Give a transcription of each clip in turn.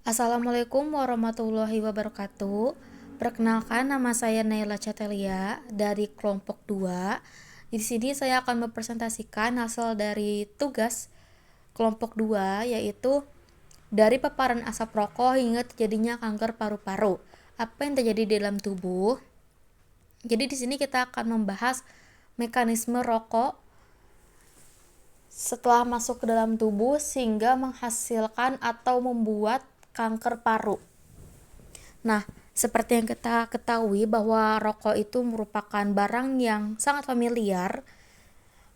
Assalamualaikum warahmatullahi wabarakatuh. Perkenalkan, nama saya Naila Catelia dari kelompok 2. Di sini saya akan mempresentasikan hasil dari tugas kelompok 2, yaitu dari paparan asap rokok hingga terjadinya kanker paru-paru. Apa yang terjadi di dalam tubuh? Jadi di sini kita akan membahas mekanisme rokok setelah masuk ke dalam tubuh sehingga menghasilkan atau membuat kanker paru. Nah, seperti yang kita ketahui bahwa rokok itu merupakan barang yang sangat familiar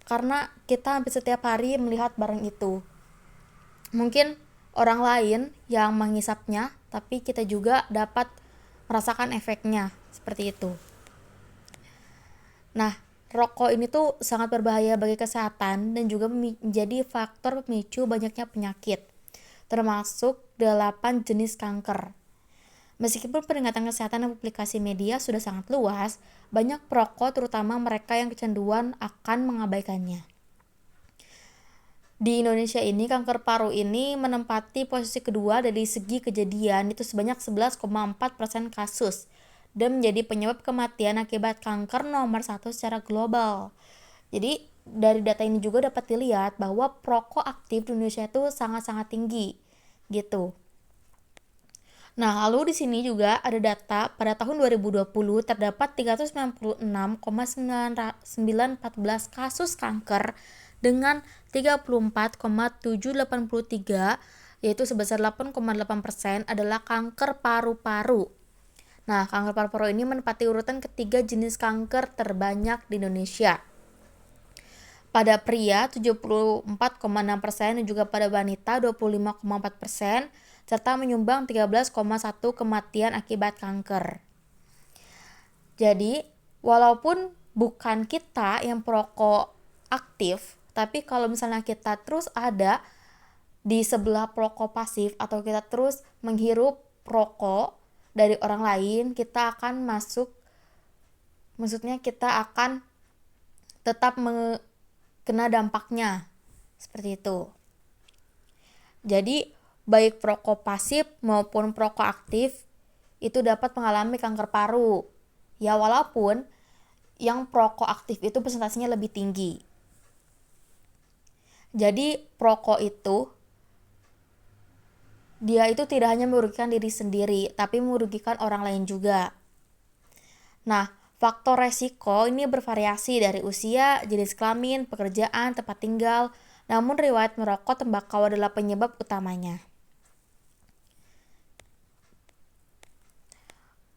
karena kita hampir setiap hari melihat barang itu. Mungkin orang lain yang menghisapnya, tapi kita juga dapat merasakan efeknya seperti itu. Nah, rokok ini tuh sangat berbahaya bagi kesehatan dan juga menjadi faktor pemicu banyaknya penyakit, termasuk 8 jenis kanker. Meskipun peringatan kesehatan dan publikasi media sudah sangat luas, banyak perokok, terutama mereka yang kecanduan, akan mengabaikannya. Di Indonesia ini, kanker paru ini menempati posisi kedua dari segi kejadian, itu sebanyak 11,4% kasus, dan menjadi penyebab kematian akibat kanker nomor 1 secara global. Jadi, dari data ini juga dapat dilihat bahwa perokok aktif di Indonesia itu sangat-sangat tinggi, gitu. Nah, lalu di sini juga ada data pada tahun 2020 terdapat 396,914 kasus kanker dengan 34,783, yaitu sebesar 8,8% adalah kanker paru-paru. Nah, kanker paru-paru ini menempati urutan ketiga jenis kanker terbanyak di Indonesia. Pada pria 74,6% dan juga pada wanita 25,4%, serta menyumbang 13,1 kematian akibat kanker. Jadi, walaupun bukan kita yang perokok aktif, tapi kalau misalnya kita terus ada di sebelah perokok pasif atau kita terus menghirup rokok dari orang lain, kita akan maksudnya kita akan tetap kena dampaknya. Seperti itu. Jadi, baik perokok pasif maupun perokok aktif itu dapat mengalami kanker paru. Ya, walaupun yang perokok aktif itu persentasenya lebih tinggi. Jadi, perokok itu dia itu tidak hanya merugikan diri sendiri, tapi merugikan orang lain juga. Nah, faktor resiko ini bervariasi dari usia, jenis kelamin, pekerjaan, tempat tinggal, namun riwayat merokok tembakau adalah penyebab utamanya.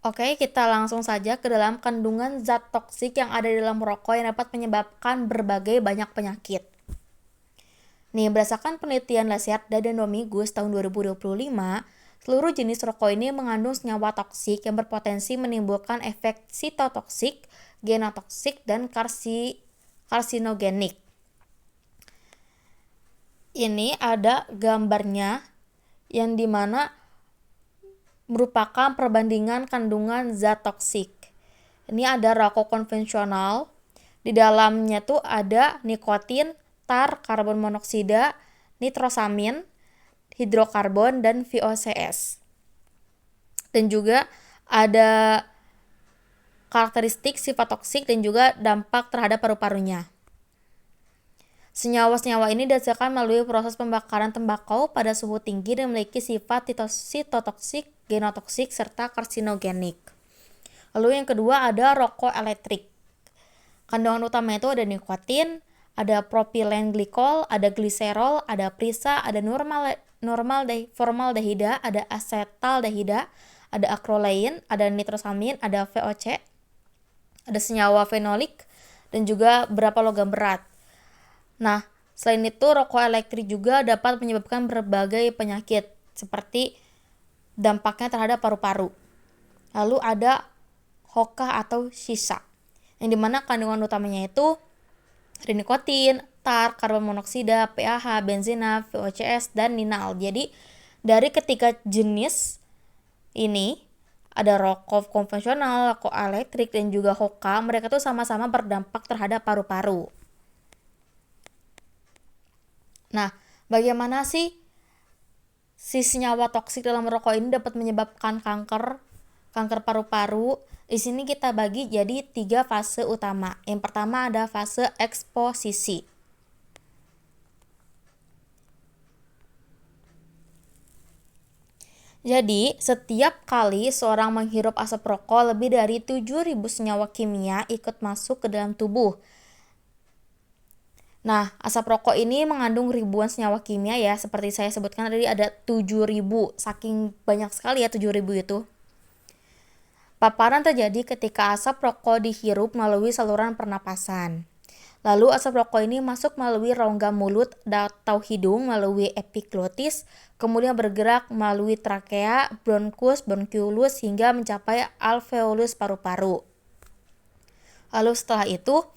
Oke, kita langsung saja ke dalam kandungan zat toksik yang ada di dalam rokok yang dapat menyebabkan berbagai banyak penyakit. Nih, berdasarkan penelitian Lacerda dan Dominguez tahun 2025, seluruh jenis rokok ini mengandung senyawa toksik yang berpotensi menimbulkan efek sitotoksik, genotoksik, dan karsinogenik. Ini ada gambarnya yang dimana merupakan perbandingan kandungan zat toksik. Ini ada rokok konvensional, di dalamnya tuh ada nikotin, tar, karbon monoksida, nitrosamin, hidrokarbon, dan VOCs. Dan juga ada karakteristik sifat toksik dan juga dampak terhadap paru-parunya. Senyawa-senyawa ini dihasilkan melalui proses pembakaran tembakau pada suhu tinggi dan memiliki sifat sitotoksik, genotoksik, serta karsinogenik. Lalu yang kedua ada rokok elektrik. Kandungan utama itu ada nikotin, ada propilen glikol, ada gliserol, ada prisa, ada formaldehida, ada asetaldehida, ada akrolein, ada nitrosamin, ada VOC, ada senyawa fenolik, dan juga beberapa logam berat. Nah, selain itu rokok elektrik juga dapat menyebabkan berbagai penyakit seperti dampaknya terhadap paru-paru. Lalu ada hookah atau shisha, yang dimana kandungan utamanya itu ada nikotin, tar, karbon monoksida, PAH, benzina, VOCs, dan ninal. Jadi dari ketiga jenis ini ada rokok konvensional, rokok elektrik, dan juga hookah, mereka tuh sama-sama berdampak terhadap paru-paru. Nah, bagaimana sih si senyawa toksik dalam rokok ini dapat menyebabkan kanker paru-paru. Di sini kita bagi jadi 3 fase utama. Yang pertama ada fase eksposisi. Jadi, setiap kali seorang menghirup asap rokok, lebih dari 7.000 senyawa kimia ikut masuk ke dalam tubuh. Nah, asap rokok ini mengandung ribuan senyawa kimia ya, seperti saya sebutkan tadi ada 7.000, saking banyak sekali ya 7.000 itu. Paparan terjadi ketika asap rokok dihirup melalui saluran pernapasan. Lalu asap rokok ini masuk melalui rongga mulut atau hidung melalui epiglotis, kemudian bergerak melalui trakea, bronkus, bronkiolus hingga mencapai alveolus paru-paru. Lalu setelah itu,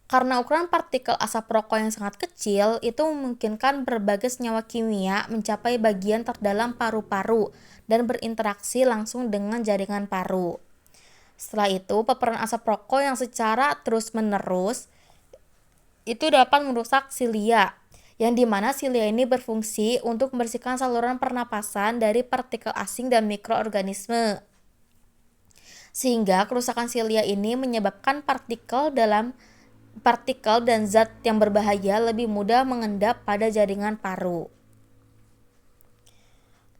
karena ukuran partikel asap rokok yang sangat kecil, itu memungkinkan berbagai senyawa kimia mencapai bagian terdalam paru-paru dan berinteraksi langsung dengan jaringan paru. Setelah itu, paparan asap rokok yang secara terus-menerus itu dapat merusak silia, yang dimana silia ini berfungsi untuk membersihkan saluran pernapasan dari partikel asing dan mikroorganisme. Sehingga kerusakan silia ini menyebabkan partikel dan zat yang berbahaya lebih mudah mengendap pada jaringan paru.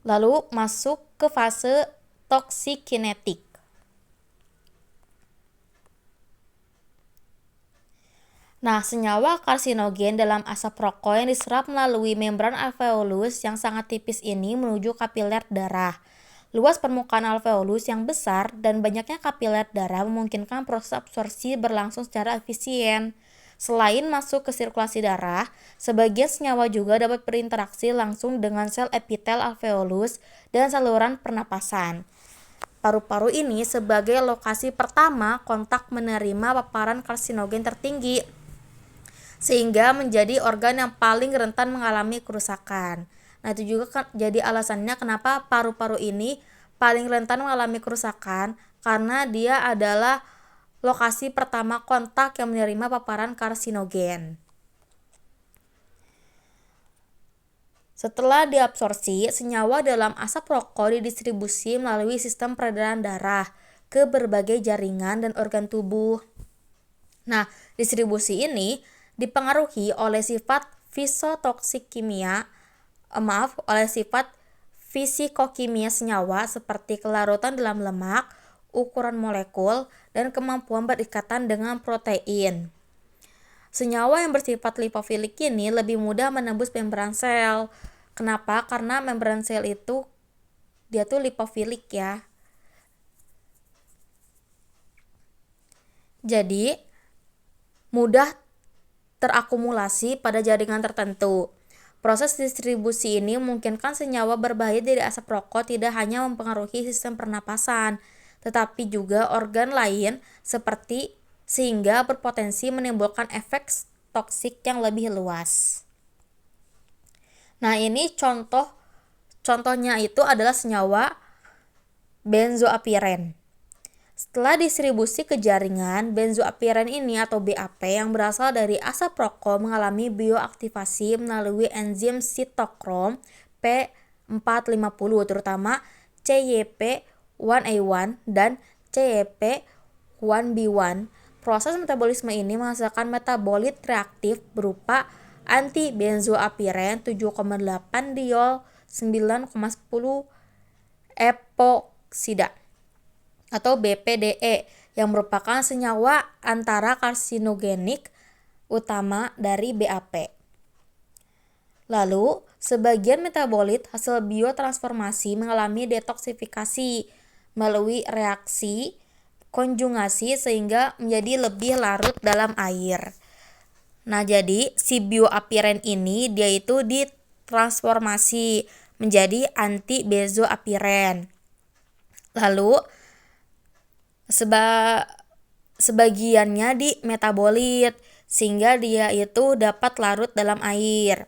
Lalu masuk ke fase toksikinetik. Nah, senyawa karsinogen dalam asap rokok yang diserap melalui membran alveolus yang sangat tipis ini menuju kapiler darah. Luas permukaan alveolus yang besar dan banyaknya kapiler darah memungkinkan proses absorpsi berlangsung secara efisien. Selain masuk ke sirkulasi darah, sebagian senyawa juga dapat berinteraksi langsung dengan sel epitel alveolus dan saluran pernapasan. Paru-paru ini sebagai lokasi pertama kontak menerima paparan karsinogen tertinggi, sehingga menjadi organ yang paling rentan mengalami kerusakan. Nah, itu juga kan jadi alasannya kenapa paru-paru ini paling rentan mengalami kerusakan, karena dia adalah lokasi pertama kontak yang menerima paparan karsinogen. Setelah diabsorpsi, senyawa dalam asap rokok didistribusi melalui sistem peredaran darah ke berbagai jaringan dan organ tubuh. Nah, distribusi ini dipengaruhi oleh sifat fisikokimia senyawa seperti kelarutan dalam lemak, ukuran molekul, dan kemampuan berikatan dengan protein. Senyawa yang bersifat lipofilik ini lebih mudah menembus membran sel. Kenapa? Karena membran sel itu dia tuh lipofilik ya. Jadi mudah terakumulasi pada jaringan tertentu. Proses distribusi ini memungkinkan senyawa berbahaya dari asap rokok tidak hanya mempengaruhi sistem pernapasan, tetapi juga organ lain sehingga berpotensi menimbulkan efek toksik yang lebih luas. Nah, ini contohnya itu adalah senyawa benzoapiren. Setelah distribusi ke jaringan, benzoapiren ini atau BAP yang berasal dari asap rokok mengalami bioaktivasi melalui enzim sitokrom P450, terutama CYP1A1 dan CYP1B1. Proses metabolisme ini menghasilkan metabolit reaktif berupa anti-benzoapiren 7,8 diol 9,10 epoksida atau BPDE yang merupakan senyawa antara karsinogenik utama dari BAP. Lalu, sebagian metabolit hasil biotransformasi mengalami detoksifikasi melalui reaksi konjugasi sehingga menjadi lebih larut dalam air. Nah, jadi si bioapiren ini dia itu ditransformasi menjadi anti-benzoapiren. Lalu sebagiannya di metabolit sehingga dia itu dapat larut dalam air.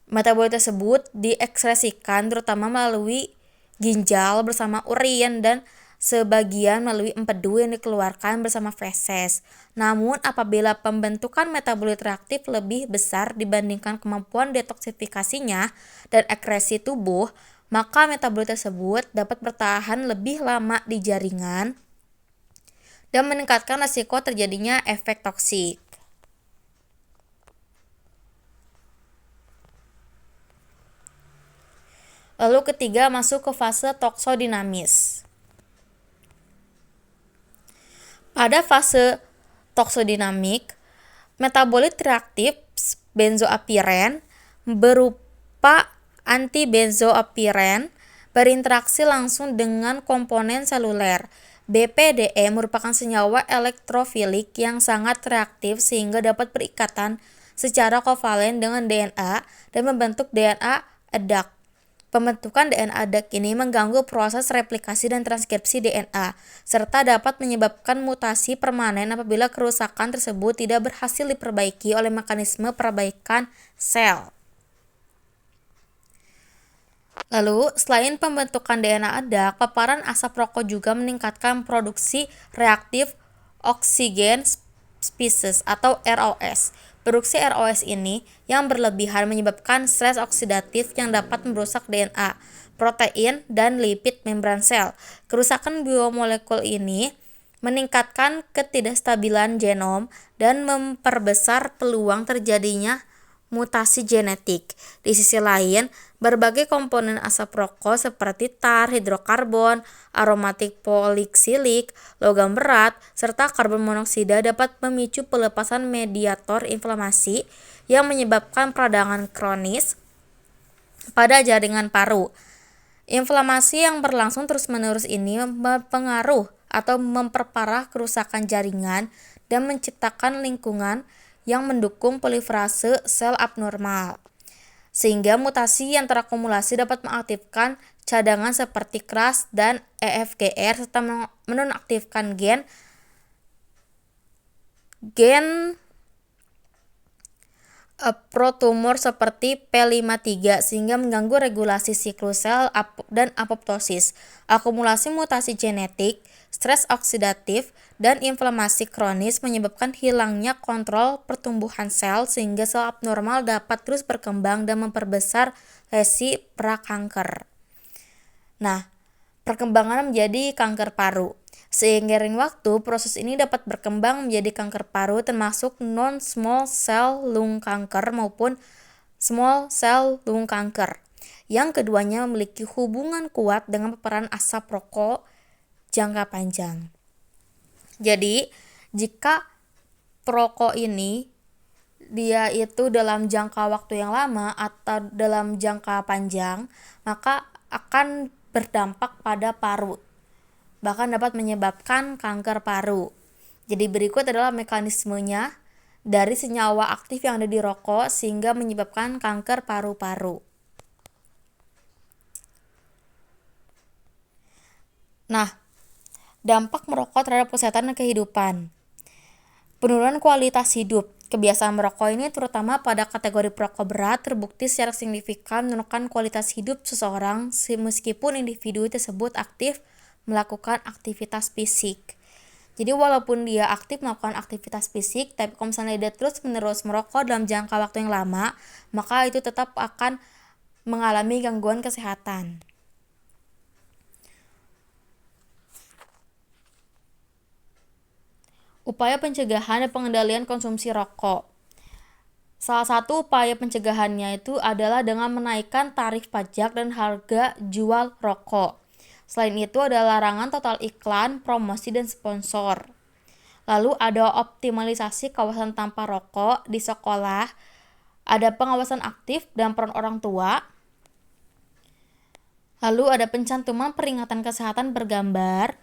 Metabolit tersebut diekskresikan terutama melalui ginjal bersama urin dan sebagian melalui empedu yang dikeluarkan bersama feses. Namun apabila pembentukan metabolit reaktif lebih besar dibandingkan kemampuan detoksifikasinya dan ekskresi tubuh, maka metabolit tersebut dapat bertahan lebih lama di jaringan dan meningkatkan risiko terjadinya efek toksik. Lalu ketiga, masuk ke fase toksodinamis. Pada fase toksodinamik, metabolit reaktif benzoapiren berupa antibenzoapiren berinteraksi langsung dengan komponen seluler. BPDE merupakan senyawa elektrofilik yang sangat reaktif sehingga dapat berikatan secara kovalen dengan DNA dan membentuk DNA adduct. Pembentukan DNA adduct ini mengganggu proses replikasi dan transkripsi DNA, serta dapat menyebabkan mutasi permanen apabila kerusakan tersebut tidak berhasil diperbaiki oleh mekanisme perbaikan sel. Lalu, selain pembentukan DNA adduct, paparan asap rokok juga meningkatkan produksi reaktif oksigen species atau ROS. Produksi ROS ini yang berlebihan menyebabkan stres oksidatif yang dapat merusak DNA, protein, dan lipid membran sel. Kerusakan biomolekul ini meningkatkan ketidakstabilan genom dan memperbesar peluang terjadinya mutasi genetik. Di sisi lain, berbagai komponen asap rokok seperti tar, hidrokarbon, aromatik poliksilik, logam berat, serta karbon monoksida dapat memicu pelepasan mediator inflamasi yang menyebabkan peradangan kronis pada jaringan paru. Inflamasi yang berlangsung terus-menerus ini berpengaruh atau memperparah kerusakan jaringan dan menciptakan lingkungan yang mendukung proliferasi sel abnormal, sehingga mutasi yang terakumulasi dapat mengaktifkan cadangan seperti KRAS dan EFGR serta menonaktifkan gen protumor seperti P53 sehingga mengganggu regulasi siklus sel dan apoptosis. Akumulasi mutasi genetik, stres oksidatif, dan inflamasi kronis menyebabkan hilangnya kontrol pertumbuhan sel sehingga sel abnormal dapat terus berkembang dan memperbesar lesi prakanker. Nah, perkembangan menjadi kanker paru. Seiring waktu, proses ini dapat berkembang menjadi kanker paru termasuk non-small cell lung cancer maupun small cell lung cancer. Yang keduanya memiliki hubungan kuat dengan paparan asap rokok jangka panjang. Jadi, jika perokok ini dia itu dalam jangka waktu yang lama atau dalam jangka panjang, maka akan berdampak pada paru, bahkan dapat menyebabkan kanker paru. Jadi berikut adalah mekanismenya dari senyawa aktif yang ada di rokok sehingga menyebabkan kanker paru-paru. Nah, dampak merokok terhadap kesehatan dan kehidupan. Penurunan kualitas hidup. Kebiasaan merokok ini terutama pada kategori perokok berat terbukti secara signifikan menurunkan kualitas hidup seseorang meskipun individu tersebut aktif melakukan aktivitas fisik. Jadi walaupun dia aktif melakukan aktivitas fisik, tapi kalau misalnya dia terus-menerus merokok dalam jangka waktu yang lama, maka itu tetap akan mengalami gangguan kesehatan. Upaya pencegahan dan pengendalian konsumsi rokok. Salah satu upaya pencegahannya itu adalah dengan menaikkan tarif pajak dan harga jual rokok. Selain itu ada larangan total iklan, promosi, dan sponsor. Lalu ada optimalisasi kawasan tanpa rokok di sekolah, ada pengawasan aktif dan peran orang tua. Lalu ada pencantuman peringatan kesehatan bergambar,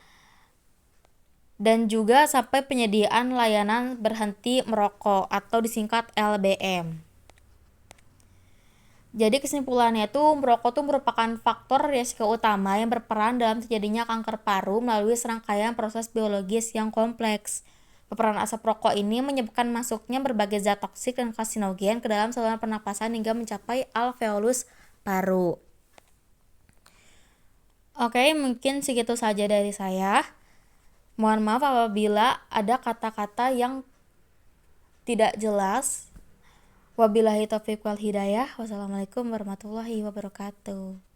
dan juga sampai penyediaan layanan berhenti merokok atau disingkat LBM. Jadi kesimpulannya itu merokok itu merupakan faktor risiko utama yang berperan dalam terjadinya kanker paru melalui serangkaian proses biologis yang kompleks. Paparan asap rokok ini menyebabkan masuknya berbagai zat toksik dan karsinogen ke dalam saluran pernapasan hingga mencapai alveolus paru. Oke, mungkin segitu saja dari saya. Mohon maaf apabila ada kata-kata yang tidak jelas. Wabillahi taufiq wal hidayah. Wassalamualaikum warahmatullahi wabarakatuh.